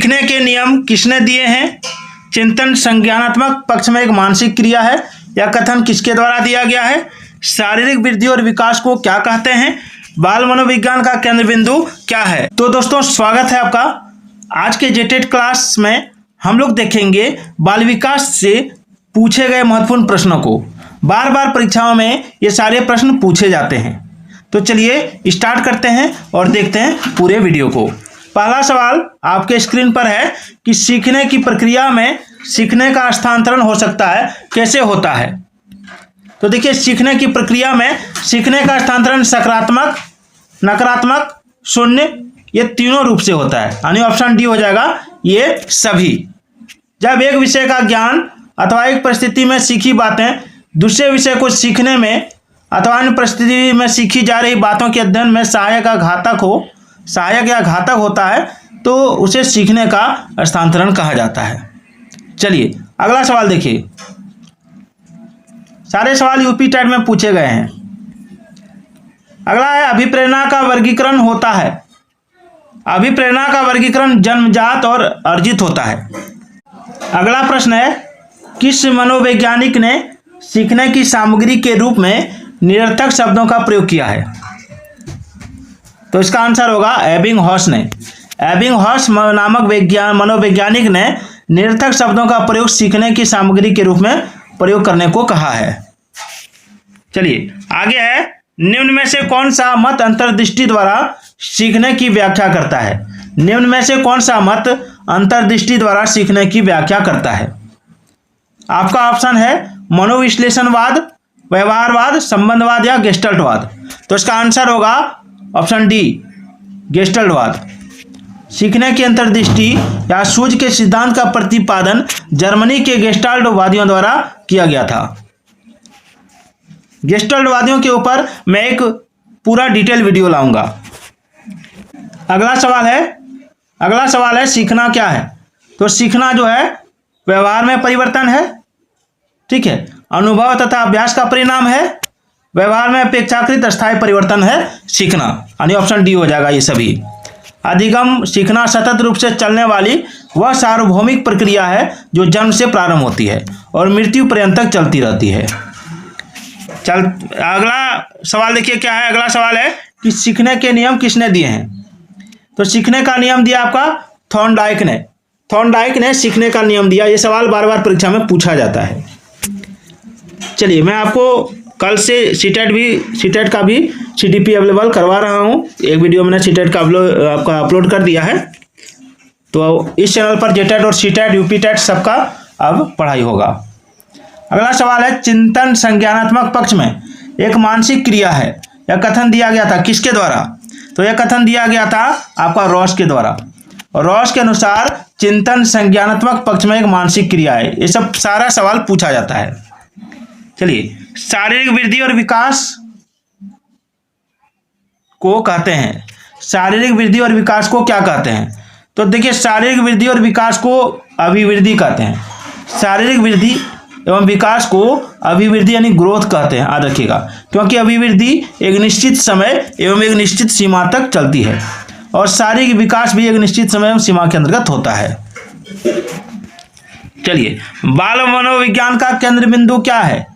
सीखने के नियम किसने दिए हैं? चिंतन संज्ञानात्मक पक्ष में एक मानसिक क्रिया है। यह कथन किसके द्वारा दिया गया है? शारीरिक वृद्धि और विकास को क्या कहते हैं? बाल मनोविज्ञान का केंद्र बिंदु क्या है? तो दोस्तों स्वागत है आपका। आज के जेटेट क्लास में हम लोग देखेंगे बाल विकास से पूछे गए महत्वपूर्ण प्रश्नों को। बार बार परीक्षाओं में ये सारे प्रश्न पूछे जाते हैं। तो चलिए स्टार्ट करते हैं और देखते हैं पूरे वीडियो को। पहला सवाल आपके स्क्रीन पर है कि सीखने की प्रक्रिया में सीखने का हस्तांतरण हो सकता है, कैसे होता है? तो देखिए, सीखने की प्रक्रिया में सीखने का हस्तांतरण सकारात्मक, नकारात्मक, शून्य, ये तीनों रूप से होता है। यानी ऑप्शन डी हो जाएगा ये सभी। जब एक विषय का ज्ञान अथवा एक परिस्थिति में सीखी बातें दूसरे विषय को सीखने में अथवा अन्य परिस्थिति में सीखी जा रही बातों के अध्ययन में सहायक या घातक होता है, तो उसे सीखने का हस्तांतरण कहा जाता है। चलिए अगला सवाल देखिए। सारे सवाल यूपी टेट में पूछे गए हैं। अगला है अभिप्रेरणा का वर्गीकरण होता है। अभिप्रेरणा का वर्गीकरण जन्मजात और अर्जित होता है। अगला प्रश्न है किस मनोवैज्ञानिक ने सीखने की सामग्री के रूप में निरर्थक शब्दों का प्रयोग किया है? तो इसका आंसर होगा एबिंगहॉस ने। एबिंगहॉस नामक मनोवैज्ञानिक ने निरर्थक शब्दों का प्रयोग सीखने की सामग्री के रूप में प्रयोग करने को कहा है। चलिए आगे है, निम्न में से कौन सा मत अंतर्दृष्टि द्वारा सीखने की व्याख्या करता है? निम्न में से कौन सा मत अंतर्दृष्टि द्वारा सीखने की व्याख्या करता है? आपका ऑप्शन है मनोविश्लेषणवाद, व्यवहारवाद, संबंधवाद या गेस्टल्टवाद। तो इसका आंसर होगा ऑप्शन डी, गेस्टल्टवाद। सीखने की अंतर्दृष्टि या सूझ के सिद्धांत का प्रतिपादन जर्मनी के गेस्टाल्टवादियों द्वारा किया गया था। गेस्टाल्टवादियों के ऊपर मैं एक पूरा डिटेल वीडियो लाऊंगा। अगला सवाल है सीखना क्या है? तो सीखना जो है व्यवहार में परिवर्तन है, ठीक है, अनुभव तथा अभ्यास का परिणाम है, व्यवहार में अपेक्षाकृत अस्थायी परिवर्तन है सीखना। यानी ऑप्शन डी हो जाएगा ये सभी। अधिगम सीखना सतत रूप से चलने वाली वह सार्वभौमिक प्रक्रिया है जो जन्म से प्रारंभ होती है और मृत्यु पर्यंत तक चलती रहती है। अगला सवाल देखिए क्या है। अगला सवाल है कि सीखने के नियम किसने दिए हैं? तो सीखने का नियम दिया आपका थॉर्नडाइक ने। थॉर्नडाइक ने सीखने का नियम दिया। ये सवाल बार बार परीक्षा में पूछा जाता है। चलिए मैं आपको कल से सीटेट का भी सीडीपी अवेलेबल करवा रहा हूँ। एक वीडियो मैंने सीटेट का आपका अपलोड कर दिया है। तो इस चैनल पर जेटेट और सीटेट, यूपी टेट सबका अब पढ़ाई होगा। अगला सवाल है चिंतन संज्ञानात्मक पक्ष में एक मानसिक क्रिया है। यह कथन दिया गया था किसके द्वारा? तो यह कथन दिया गया था आपका रॉस के द्वारा। और रॉस के अनुसार चिंतन संज्ञानात्मक पक्ष में एक मानसिक क्रिया है। ये सब सारा सवाल पूछा जाता है। चलिए शारीरिक वृद्धि और विकास को कहते हैं। शारीरिक वृद्धि और विकास को क्या कहते हैं? तो देखिए, शारीरिक वृद्धि और विकास को अभिवृद्धि कहते हैं। शारीरिक वृद्धि एवं विकास को अभिवृद्धि यानी ग्रोथ कहते हैं, याद रखिएगा। क्योंकि अभिवृद्धि एक निश्चित समय एवं एक निश्चित सीमा तक चलती है और शारीरिक विकास भी एक निश्चित समय एवं सीमा के अंतर्गत होता है। चलिए बाल मनोविज्ञान का केंद्र बिंदु क्या है?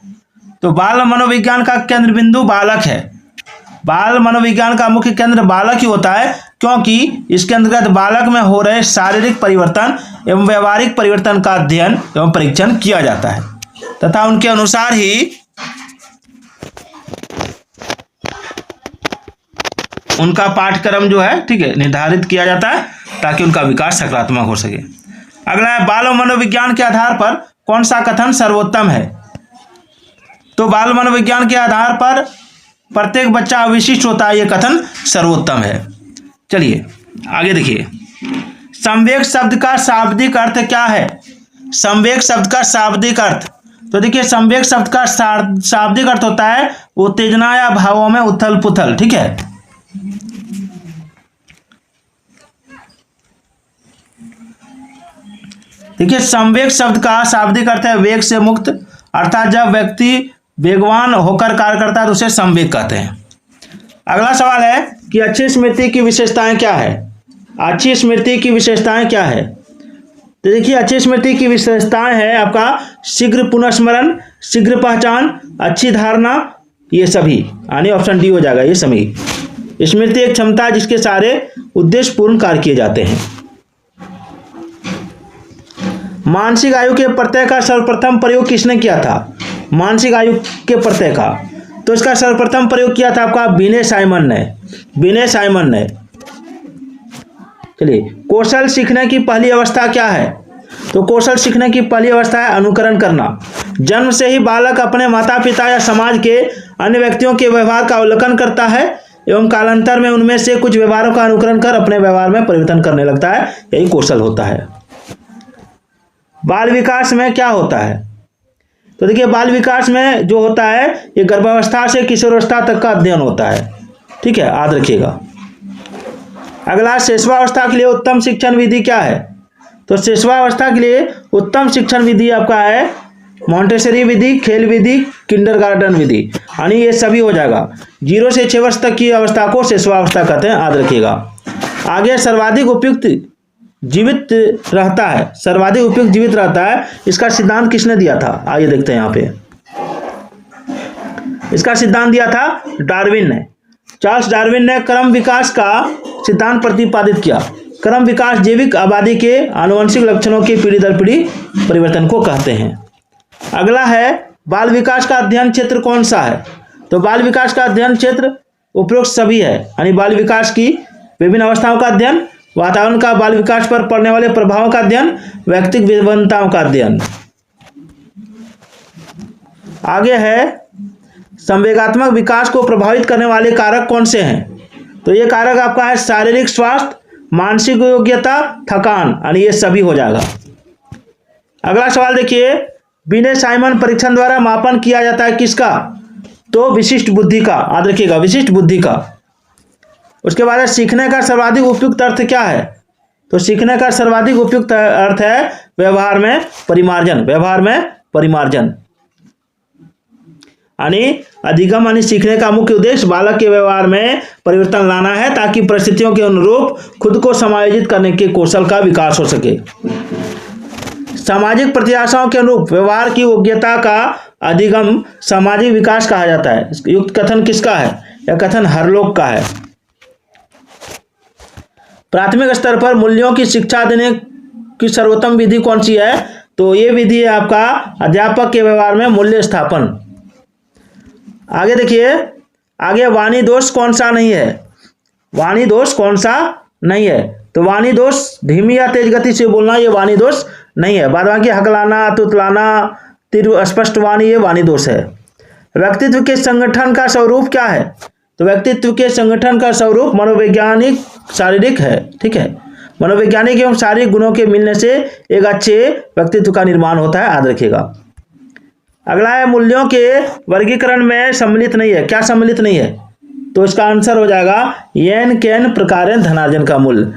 तो बाल मनोविज्ञान का केंद्र बिंदु बालक है। बाल मनोविज्ञान का मुख्य केंद्र बालक ही होता है, क्योंकि इसके अंतर्गत बालक में हो रहे शारीरिक परिवर्तन एवं व्यवहारिक परिवर्तन का अध्ययन एवं परीक्षण किया जाता है तथा उनके अनुसार ही उनका पाठ्यक्रम जो है, ठीक है, निर्धारित किया जाता है ताकि उनका विकास सकारात्मक हो सके। अगला है बाल मनोविज्ञान के आधार पर कौन सा कथन सर्वोत्तम है? तो बाल मनोविज्ञान के आधार पर प्रत्येक बच्चा विशिष्ट होता है, यह कथन सर्वोत्तम है। चलिए आगे देखिए, संवेग शब्द का शाब्दिक अर्थ क्या है? संवेग शब्द का शाब्दिक अर्थ, तो देखिए संवेग शब्द का शाब्दिक अर्थ होता है उत्तेजना या भावों में उथल पुथल, ठीक है। देखिए संवेग शब्द का शाब्दिक अर्थ है वेग से मुक्त, अर्थात जब व्यक्ति वेगवान होकर कार्य करता है तो उसे संवेग कहते हैं। अगला सवाल है कि अच्छी स्मृति की विशेषताएं क्या है? अच्छी स्मृति की विशेषताएं क्या है? तो देखिए अच्छी स्मृति की विशेषताएं है आपका शीघ्र पुनर्स्मरण, शीघ्र पहचान, अच्छी धारणा, ये सभी यानी ऑप्शन डी हो जाएगा ये सभी। स्मृति एक क्षमता है जिसके सारे उद्देश्य पूर्ण कार्य किए जाते हैं। मानसिक आयु के प्रत्यय का सर्वप्रथम प्रयोग किसने किया था? मानसिक आयु के प्रत्यय का तो इसका सर्वप्रथम प्रयोग किया था आपका विनय साइमन ने। चलिए, कौशल सीखने की पहली अवस्था क्या है? तो कौशल सीखने की पहली अवस्था है अनुकरण करना। जन्म से ही बालक अपने माता पिता या समाज के अन्य व्यक्तियों के व्यवहार का अवलोकन करता है एवं कालांतर में उनमें से कुछ व्यवहारों का अनुकरण कर अपने व्यवहार में परिवर्तन करने लगता है, यही कौशल होता है। बाल विकास में क्या होता है? तो देखिए बाल विकास में जो होता है ये गर्भावस्था से किशोरावस्था तक का अध्ययन होता है, ठीक है, याद रखिएगा। अगला शिशुआवस्था के लिए उत्तम शिक्षण विधि क्या है? तो शिशुआवस्था के लिए उत्तम शिक्षण विधि आपका है मॉन्टेसरी विधि, खेल विधि, किंडरगार्टन विधि, यानी ये सभी हो जाएगा। 0 से 6 वर्ष तक की अवस्था को शिशुआवस्था कहते हैं, याद रखिएगा। आगे सर्वाधिक उपयुक्त जीवित रहता है, इसका सिद्धांत किसने दिया था? आइए देखते हैं यहाँ पे। इसका सिद्धांत दिया था डार्विन ने, चार्ल्स डार्विन ने क्रम विकास का सिद्धांत प्रतिपादित किया। क्रम विकास जैविक आबादी के आनुवंशिक लक्षणों के पीढ़ी दर पीढ़ी परिवर्तन को कहते हैं। अगला है बाल विकास का अध्ययन क्षेत्र कौन सा है? तो बाल विकास का अध्ययन क्षेत्र उपरोक्त सभी है, यानी बाल विकास की विभिन्न अवस्थाओं का अध्ययन, वातावरण का बाल विकास पर पड़ने वाले प्रभावों का अध्ययन, व्यक्तिगत विभिन्नताओं का अध्ययन। आगे है संवेगात्मक विकास को प्रभावित करने वाले कारक कौन से हैं? तो ये कारक आपका है शारीरिक स्वास्थ्य, मानसिक योग्यता, थकान, यानी ये सभी हो जाएगा। अगला सवाल देखिए, विनय साइमन परीक्षण द्वारा मापन किया जाता है किसका? तो विशिष्ट बुद्धि का, याद रखिएगा, विशिष्ट बुद्धि का। उसके बाद सीखने का सर्वाधिक उपयुक्त अर्थ क्या है? तो सीखने का सर्वाधिक उपयुक्त अर्थ है व्यवहार में परिमार्जन, यानी अधिगम यानी सीखने का मुख्य उद्देश्य बालक के व्यवहार में परिवर्तन लाना है ताकि परिस्थितियों के अनुरूप खुद को समायोजित करने के कौशल का विकास हो सके। सामाजिक प्रत्याशाओं के अनुरूप व्यवहार की योग्यता का अधिगम सामाजिक विकास कहा जाता है। युक्त कथन किसका है? यह कथन हरलोक का है। प्राथमिक स्तर पर मूल्यों की शिक्षा देने की सर्वोत्तम विधि कौन सी है? तो ये विधि है आपका अध्यापक के व्यवहार में मूल्य स्थापन। आगे देखिए, आगे वाणी दोष कौन सा नहीं है? तो वाणी दोष धीमी या तेज गति से बोलना, ये वाणी दोष नहीं है। बाद बाकी हकलाना, तुतलाना, तीव्र स्पष्ट वाणी, ये वाणी दोष है। व्यक्तित्व के संगठन का स्वरूप क्या है? तो व्यक्तित्व के संगठन का स्वरूप मनोवैज्ञानिक शारीरिक है, ठीक है। मनोवैज्ञानिक एवं शारीरिक गुणों के मिलने से एक अच्छे व्यक्तित्व का निर्माण होता है, याद रखिएगा। अगला है मूल्यों के वर्गीकरण में सम्मिलित नहीं है। क्या सम्मिलित नहीं है? तो इसका आंसर हो जाएगा येन केन प्रकारेण धनार्जन का मूल्य।